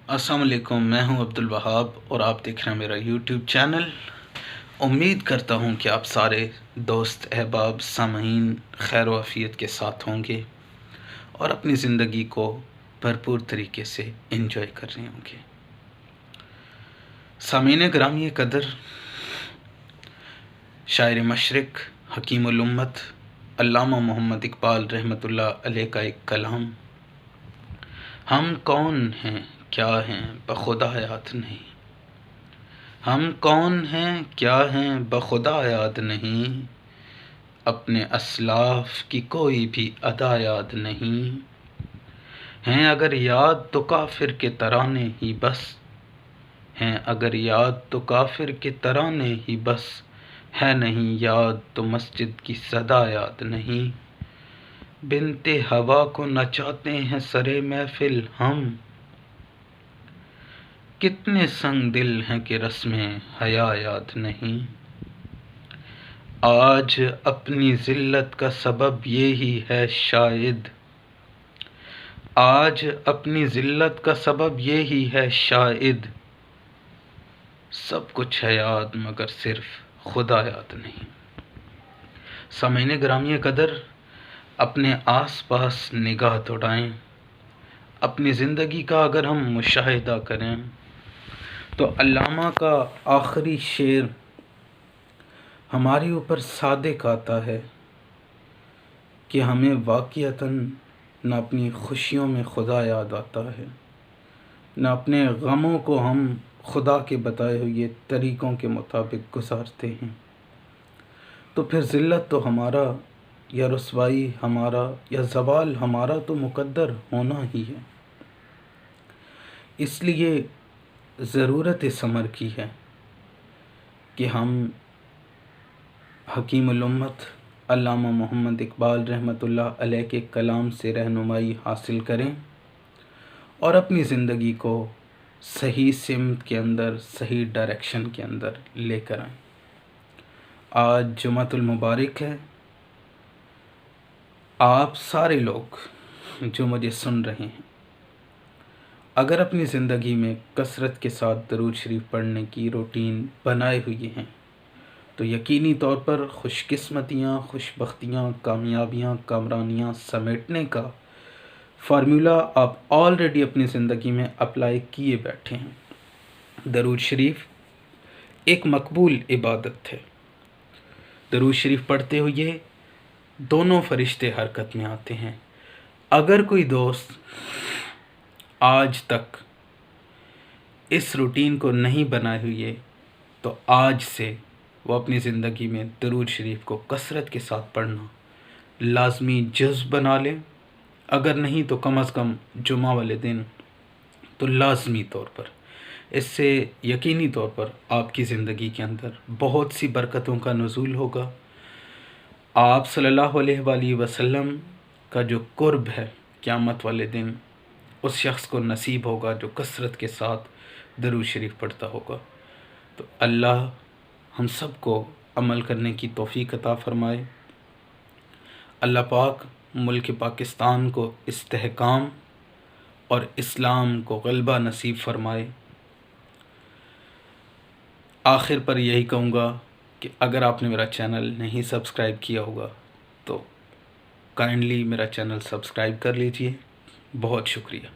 السلام علیکم، میں ہوں عبدالوہاب اور آپ دیکھ رہے ہیں میرا یوٹیوب چینل۔ امید کرتا ہوں کہ آپ سارے دوست احباب سامعین خیر و عافیت کے ساتھ ہوں گے اور اپنی زندگی کو بھرپور طریقے سے انجوائے کر رہے ہوں گے۔ سامعین گرامی قدر، شاعر مشرق حکیم الامت علامہ محمد اقبال رحمۃ اللہ علیہ کا ایک کلام، ہم کون ہیں کیا ہیں بخدا یاد نہیں، ہم کون ہیں کیا ہیں بخدا یاد نہیں، اپنے اسلاف کی کوئی بھی ادا یاد نہیں، ہیں اگر یاد تو کافر کے ترانے ہی بس، ہیں اگر یاد تو کافر کے ترانے ہی بس، ہے نہیں یاد تو مسجد کی صدا یاد نہیں، بنت ہوا کو نچاتے ہیں سرے محفل ہم، کتنے سنگ دل ہیں کہ رسمیں حیا یاد نہیں، آج اپنی ذلت کا سبب یہی ہے شاید، آج اپنی ذلت کا سبب یہی ہے شاید، سب کچھ ہے یاد مگر صرف خدا یاد نہیں۔ سامعین گرامی قدر، اپنے آس پاس نگاہ دوڑائیں، اپنی زندگی کا اگر ہم مشاہدہ کریں تو علامہ کا آخری شعر ہمارے اوپر صادق آتا ہے کہ ہمیں واقعتاً نہ اپنی خوشیوں میں خدا یاد آتا ہے، نہ اپنے غموں کو ہم خدا کے بتائے ہوئے طریقوں کے مطابق گزارتے ہیں، تو پھر ذلت تو ہمارا یا رسوائی ہمارا یا زوال ہمارا تو مقدر ہونا ہی ہے۔ اس لیے ضرورت اس امر کی ہے کہ ہم حکیم الامت علامہ محمد اقبال رحمۃ اللہ علیہ کے کلام سے رہنمائی حاصل کریں اور اپنی زندگی کو صحیح سمت کے اندر، صحیح ڈائریکشن کے اندر لے کر آئیں۔ آج جمعۃ المبارک ہے۔ آپ سارے لوگ جو مجھے سن رہے ہیں، اگر اپنی زندگی میں کثرت کے ساتھ درود شریف پڑھنے کی روٹین بنائے ہوئے ہیں تو یقینی طور پر خوش قسمتیاں، خوش بختیاں، کامیابیاں، کامرانیاں سمیٹنے کا فارمولہ آپ آلریڈی اپنی زندگی میں اپلائی کیے بیٹھے ہیں۔ درود شریف ایک مقبول عبادت ہے۔ درود شریف پڑھتے ہوئے دونوں فرشتے حرکت میں آتے ہیں۔ اگر کوئی دوست آج تک اس روٹین کو نہیں بنائے ہوئے تو آج سے وہ اپنی زندگی میں درود شریف کو کثرت کے ساتھ پڑھنا لازمی جزو بنا لیں، اگر نہیں تو کم از کم جمعہ والے دن تو لازمی طور پر۔ اس سے یقینی طور پر آپ کی زندگی کے اندر بہت سی برکتوں کا نزول ہوگا۔ آپ صلی اللہ علیہ وآلہ وسلم کا جو قرب ہے قیامت والے دن اس شخص کو نصیب ہوگا جو کثرت کے ساتھ درود شریف پڑھتا ہوگا۔ تو اللہ ہم سب کو عمل کرنے کی توفیق عطا فرمائے۔ اللہ پاک ملک پاکستان کو استحکام اور اسلام کو غلبہ نصیب فرمائے۔ آخر پر یہی کہوں گا کہ اگر آپ نے میرا چینل نہیں سبسکرائب کیا ہوگا تو کائنڈلی میرا چینل سبسکرائب کر لیجئے۔ بہت شکریہ۔